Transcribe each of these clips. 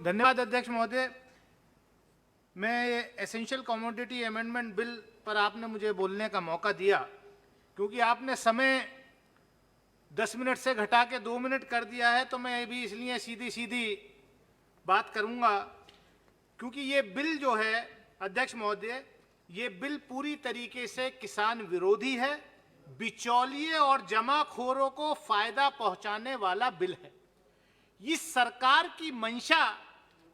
धन्यवाद अध्यक्ष महोदय। मैं एसेंशियल कमोडिटी अमेंडमेंट बिल पर आपने मुझे बोलने का मौका दिया, क्योंकि आपने समय 10 मिनट से घटा के 2 मिनट कर दिया है, तो मैं भी इसलिए सीधी सीधी बात करूंगा। क्योंकि ये बिल जो है अध्यक्ष महोदय, ये बिल पूरी तरीके से किसान विरोधी है, बिचौलिए और जमाखोरों को फायदा पहुंचाने वाला बिल है। इस सरकार की मंशा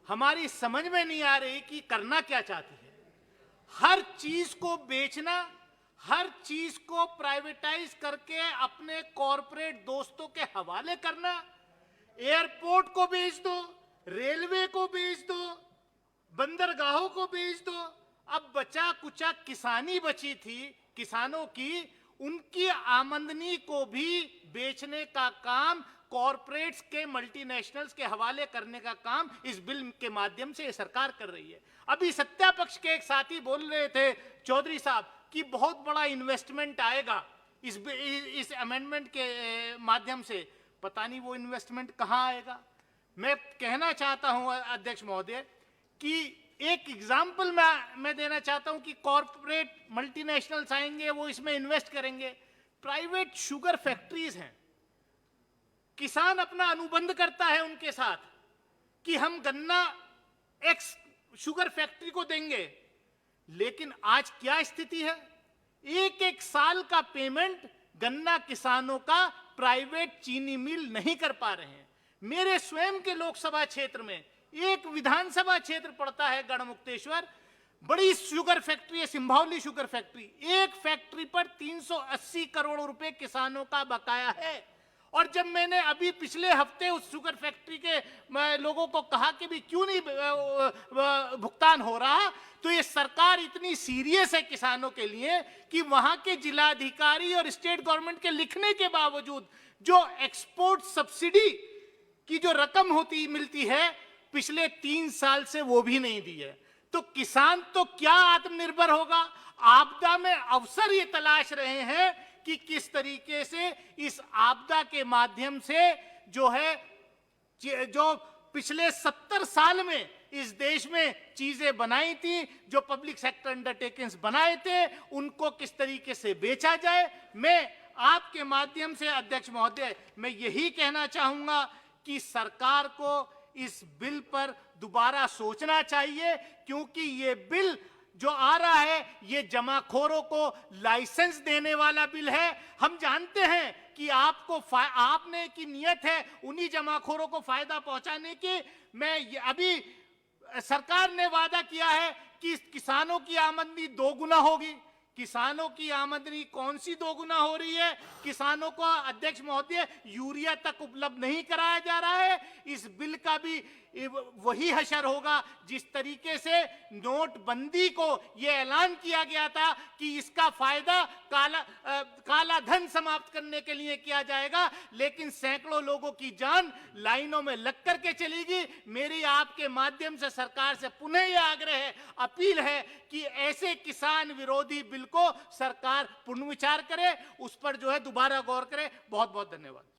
हमारी समझ में नहीं आ रही कि करना क्या चाहती है। हर चीज को बेचना, हर चीज को प्राइवेटाइज करके अपने कॉरपोरेट दोस्तों के हवाले करना, एयरपोर्ट को बेच दो, रेलवे को बेच दो, बंदरगाहों को बेच दो। अब बचा कुचा किसानी बची थी किसानों की, उनकी आमदनी को भी बेचने का काम, कॉरपोरेट्स के, मल्टीनेशनल्स के हवाले करने का काम इस बिल के माध्यम से सरकार कर रही है। अभी सत्ता पक्ष के एक साथी बोल रहे थे, चौधरी साहब, कि बहुत बड़ा इन्वेस्टमेंट आएगा इस अमेंडमेंट के माध्यम से। पता नहीं वो इन्वेस्टमेंट कहां आएगा। मैं कहना चाहता हूं अध्यक्ष महोदय कि एक एग्जाम्पल मैं देना चाहता हूं कि कॉरपोरेट मल्टीनेशनल्स आएंगे, वो इसमें इन्वेस्ट करेंगे। प्राइवेट शुगर फैक्ट्रीज हैं, किसान अपना अनुबंध करता है उनके साथ कि हम गन्ना एक्स शुगर फैक्ट्री को देंगे, लेकिन आज क्या स्थिति है? एक एक साल का पेमेंट गन्ना किसानों का प्राइवेट चीनी मिल नहीं कर पा रहे हैं। मेरे स्वयं के लोकसभा क्षेत्र में एक विधानसभा क्षेत्र पड़ता है गढ़मुक्तेश्वर, बड़ी शुगर फैक्ट्री है, सिंभावली शुगर फैक्ट्री। एक फैक्ट्री पर 380 करोड़ रुपए किसानों का बकाया है। और जब मैंने अभी पिछले हफ्ते उस शुगर फैक्ट्री के लोगों को कहा कि भी क्यों नहीं भुगतान हो रहा, तो ये सरकार इतनी सीरियस है किसानों के लिए कि वहां के जिलाधिकारी और स्टेट गवर्नमेंट के लिखने के बावजूद जो एक्सपोर्ट सब्सिडी की जो रकम मिलती है पिछले 3 साल से वो भी नहीं दी है। तो किसान तो क्या आत्मनिर्भर होगा? आपदा में अवसर ये तलाश रहे हैं कि किस तरीके से इस आपदा के माध्यम से जो पिछले 70 साल में इस देश में चीजें बनाई थी, जो पब्लिक सेक्टर अंडरटेकिंग्स बनाए थे, उनको किस तरीके से बेचा जाए। मैं आपके माध्यम से अध्यक्ष महोदय मैं यही कहना चाहूंगा कि सरकार को इस बिल पर दोबारा सोचना चाहिए, क्योंकि ये बिल जो आ रहा है ये जमाखोरों को लाइसेंस देने वाला बिल है। हम जानते हैं कि आपने की नियत है उन्हीं जमाखोरों को फायदा पहुंचाने की। अभी सरकार ने वादा किया है कि किसानों की आमदनी 2 गुना होगी। किसानों की आमदनी कौन सी 2 गुना हो रही है? किसानों को अध्यक्ष महोदय यूरिया तक उपलब्ध नहीं कराया जा रहा है। इस बिल का भी वही हशर होगा जिस तरीके से नोटबंदी को यह ऐलान किया गया था कि इसका फायदा काला धन समाप्त करने के लिए किया जाएगा, लेकिन सैकड़ों लोगों की जान लाइनों में लग करके चलेगी। मेरी आपके माध्यम से सरकार से पुनः यह आग्रह है, अपील है कि ऐसे किसान विरोधी बिल को सरकार पुनर्विचार करे, उस पर दोबारा गौर करे। बहुत बहुत धन्यवाद।